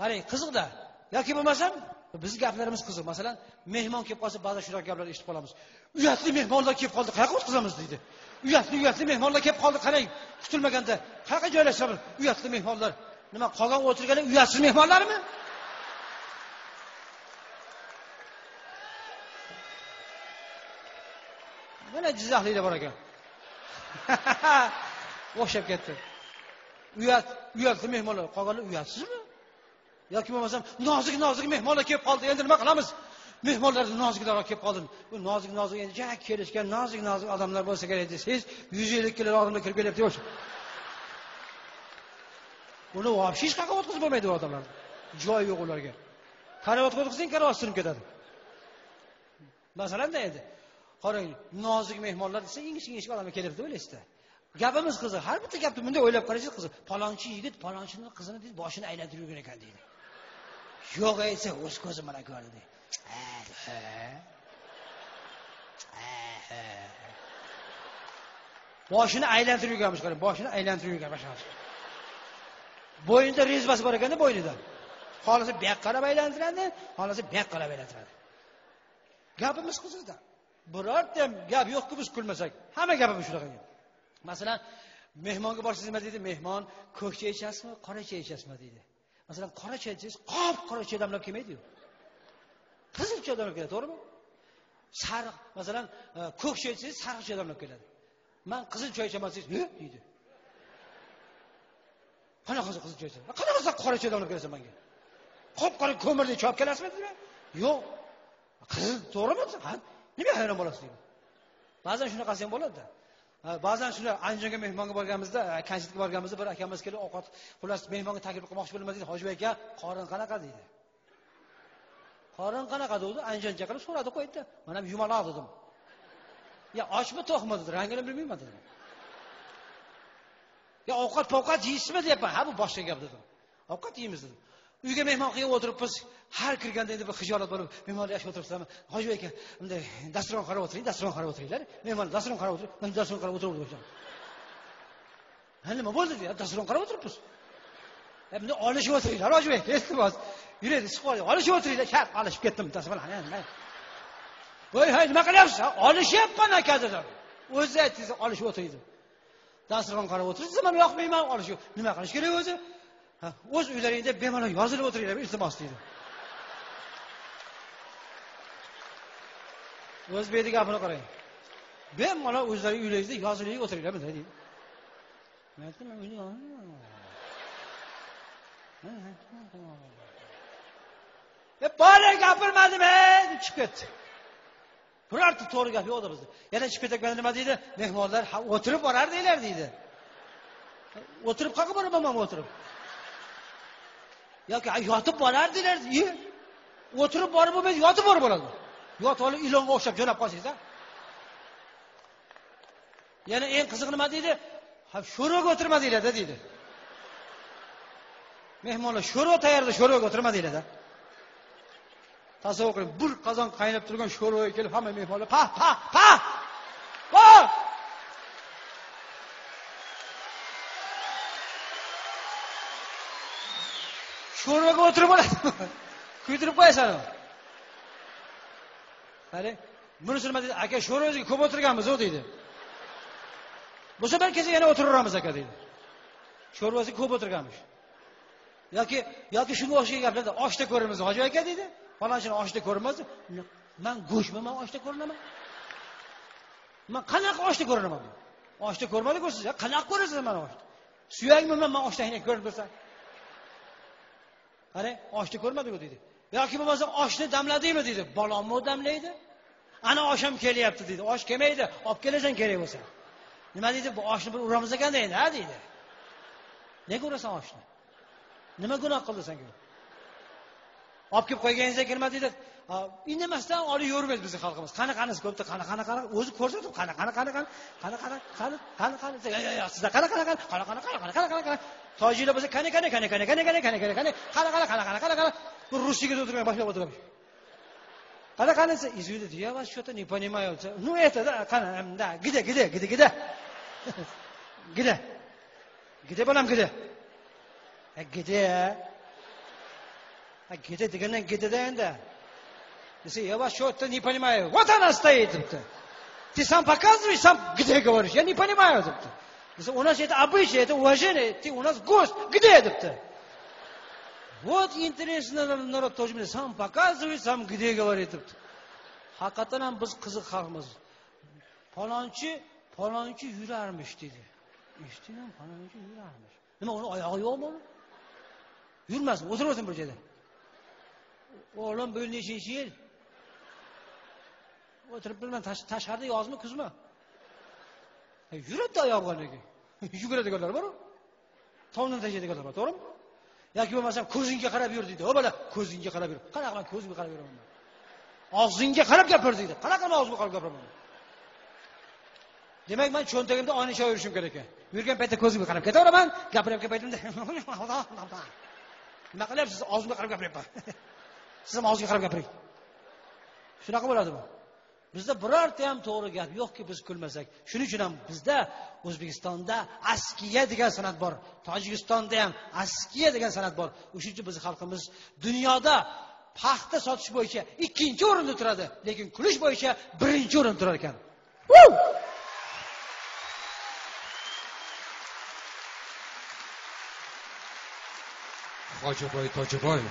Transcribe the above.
qarang, qiziqda. Yoki bo'lmasam, biz gaplarimiz qiziq. Masalan, mehmon kelib qolsa, ba'zi shunaqa gaplar eshitib qolamiz. Uyatli mehmonlar kelib qoldi, qayerga o'tkazamiz deydi. Uyatli mehmonlar kelib qoldi, qarang, kutilmaganda qayerga joylashamiz? Uyatli mehmonlar. Nima, qolgan o'tirganlar uyatsiz mehmonlarmi? Mana Jizzaxliklar bor ekan. O'xshab ketdi. Uyatli mehmonlar, qolganlar uyatsizmi? Yoki bo'lmasam, nozik mehmonlar kelib qoldi. Endi nima qilamiz? Mehmonlarni noziklar kelib qoldi. Bu nozik endi jak kelishgan nozik odamlar bo'lsa kerak desangiz, 150 kilo odamlar kirib kelyapti o'sha. Uni vobshe hech qayerga o'tkazib bo'lmaydi bu odamlar. Joy yo'q ularga. Karavotga o'tkazsang, karavot sinib ketadi. Masalan, endi qarang, nozik mehmonlar desa, ingichka odamlar kelyapti o'ylaysizda. Gapimiz qiziq. Har bitta gapni bunday o'ylab qaraysiz qiziq. Palonchi yigit palonchining qizini deydi, boshini aylantirib yurgan ekan deydi. Yo'q aytsa, o'z ko'zim bilan ko'rdi deydi. Boshini aylantirib yurganmish, qarang, boshini aylantirib yurganmish. Bo'yinda rezbasi bor ekanda, bo'ynida. Xolisi bu yoqqa qarab aylantiradi, xolisi bu yoqqa qarab aylantiradi. Gapimiz qiziqda. Birorta gap yo'q-ku biz kulmasak. Hamma gapimiz shunaqa. Masalan, mehmonga borsangiz nima deydi? Mehmon ko'k choy ichasizmi, qora choy ichasizmi deydi. Masalan, qora choy ichsangiz, qora choy damlab kelmaydi-yu. Qizil choy damlab keladi, to'g'rimi? Sariq, masalan, ko'k choy ichsangiz, sariq choy damlab keladi. Men qizil choy ichaman desangiz, deydi. Qanaqasi qizil choy ichasan? Qanaqasi qora choy damlab kelasan menga? Qop-qora ko'mirni chop kelasizmi deydi? Yo'q. Qizil, to'g'rimi? Ha, nima hayron bo'lasiz deydi. Ba'zan shunaqasi ham bo'ladi-da. Ba'zan shuna Andijonga mehmonga borganimizda, konsertga borganimizda bir akamiz kelib ovqat, xullas mehmonga taklif qilmoqchi bo'ldim deydi. Hoji aka, qorin qanaqa deydi. Qorin qanaqa dedi? Andijoncha qilib so'radi, qo'ydi. Mana yumaloq dedim. Ya ochmi to'qmi dedi, rangini bilmayman dedim. Ya ovqat yeysizmi deyapman. Ha, bu boshqa gap dedim. Ovqat yeymiz dedim. Uyga mehmon qilib o'tiribmiz. Har kirganda endi bir xijolat bo'lib, mehmonlar yaxshi o'tiribsizlarmi? Hoji aka, bunday dasturxon qarab o'tiringlar. Mehmon dasturxon qarab o'tirib, men dasturxon qarab o'tirdim. Ha, nima bo'ldi dedi? Dasturxon qarab o'tiribmiz. Bunday olishib o'tiringlar, hoji aka, iltimos. Yuradi, siqoldi. Olishib o'tiringlar. Shart olishib ketdim, tasavvur. Voy, nima qilyapsiz? Olishyapman aka dedim. O'zi aytdingiz, olishib o'tiring. Dasturxon qarab o'tirsiz, men yoqmayman, olish yo'q. Nima qilish kerak o'zi? Ha, o'z uylaringda bemalol yozilib o'tiringlar, iltimos deydi. O'zbekning gapini qarang. Bemalol o'zlaring uylaringizda yozilib o'tiringlar, bunday deydi. Bari gapirmadim, deb chiqib ketdi. Birorta to'g'ri gap yo'q edi bizda. Yana chiqib ketganda nima deydi? Mehmonlar o'tirib borardinglar deydi. O'tirib qayerga boraman o'tirib? Yoki yotib borardinglar, o'tirib borib bo'lmaydi, yotib borib bo'ladi. Yotib olib ilonga o'xshab jo'nab qolsangiz-a? Yana eng qiziq nima deydi? Ha, sho'rvaga o'tirmadinglar-da deydi. Mehmonlar sho'rva tayyorda sho'rvaga o'tirmadinglar-da. Tasavvur qiling, bir qozon qaynab turgan sho'rvaga kelib hamma mehmonlar pa. Sho'rvaga o'tirib bo'ladi. Kuydirib qo'yasan. Qani, bunisi nima deydi? Aka, sho'rvaga ko'p o'tirganmiz u deydi. Bu safar kecha yana o'tiraveramiz aka deydi. Sho'rvasi ko'p o'tirganmish. Yoki shunga o'xshagan gaplarda oshda ko'ramiz, hoji aka deydi. Falonchini oshda ko'rmas. Men go'shtmi, men oshda ko'rinaman. Men qanaqa oshda ko'rinaman? Oshda ko'rmadi-ku siz. Qanaqa ko'rasiz meni oshda? Suyakmi, men oshda hina ko'rib tursan. Qani, oshda ko'rmadi-ku deydi. Yoki bo'lmasa oshni damladingmi deydi. Balonmi damlaydi? Ana osham kelyapti deydi. Osh kelmaydi, olib kelasan kerak bo'lsa. Nima deydi? Bu oshni bir uramiz ekan deydi, ha deydi. Nega urasan oshni? Nima gunoh qildi senga? Olib kelib qo'yganingiz ekan nima deydi? Indamasdan olib yurmaydi bizning xalqimiz. Qanaqanisi ko'pda, qanaqa o'zi ko'rsatib, qanaqa. Sizlar qanaqa. Tojiklar bo'lsa qanaqa. Bu ruschiga o'tirgan boshlab o'tiramiz. Qanaqanisi? Извините, я вас что-то не понимаю. Ну это да, да, где? Где? Где балам где? Где? Gede degandan gedada endi. Desa, я вас что-то не понимаю. Вот она стоит, debdi. Ты сам показываешь, сам где говоришь? Я не понимаю, debdi. Desa, у нас это обычай, это уважение, ты у нас гость, где, debdi. Вот интересно, народ тоже мне сам показывает, сам где говорит, debdi. Haqiqatan ham biz qiziq xalqmiz. Falonchi yurarmish dedi. Eshitdingmi? Falonchi yurarmish. Nima uni oyog'i yo'qmi uni? Yurmasin, o'tirsin bir joyda. O'g'lim bu nechinchi yil? O'tirib bilman, tashqarida yozmi, kuzmi? Yuradi oyoq bilan. Yuguradiganlar bor-ku. Tomdan tashlaydiganlar bor, to'g'rimi? Yoki bo'lmasa ko'zingga qarab yur deydi. O bola, ko'zingga qarab yur. Qanaqa qilib ko'zimga qarab yuraman? Og'zingga qarab gapir deydi. Qanaqa qilib og'zimga qarab gapiraman? Demak, men cho'ntagimda oynacha yurishim kerak ekan. Yurgan paytda ko'zimga qarab ketaveraman, gapirayotgan paytimda nima qilyapsiz? Og'zimga qarab gapiryapman. Siz ham og'zingga qarab gapiring. Shunaqa bo'ladi bu. Bizda birorta ham to'g'ri gap yo'qki, biz kulmasak. Shuning uchun ham bizda O'zbekistonda askiya degan san'at bor. Tojikistonda ham askiya degan san'at bor. O'shuning uchun bizning xalqimiz dunyoda paxta sotish bo'yicha 2-o'rinda turadi, lekin kulish bo'yicha 1-o'rinda turar ekan. Hojiboy Tojiboyev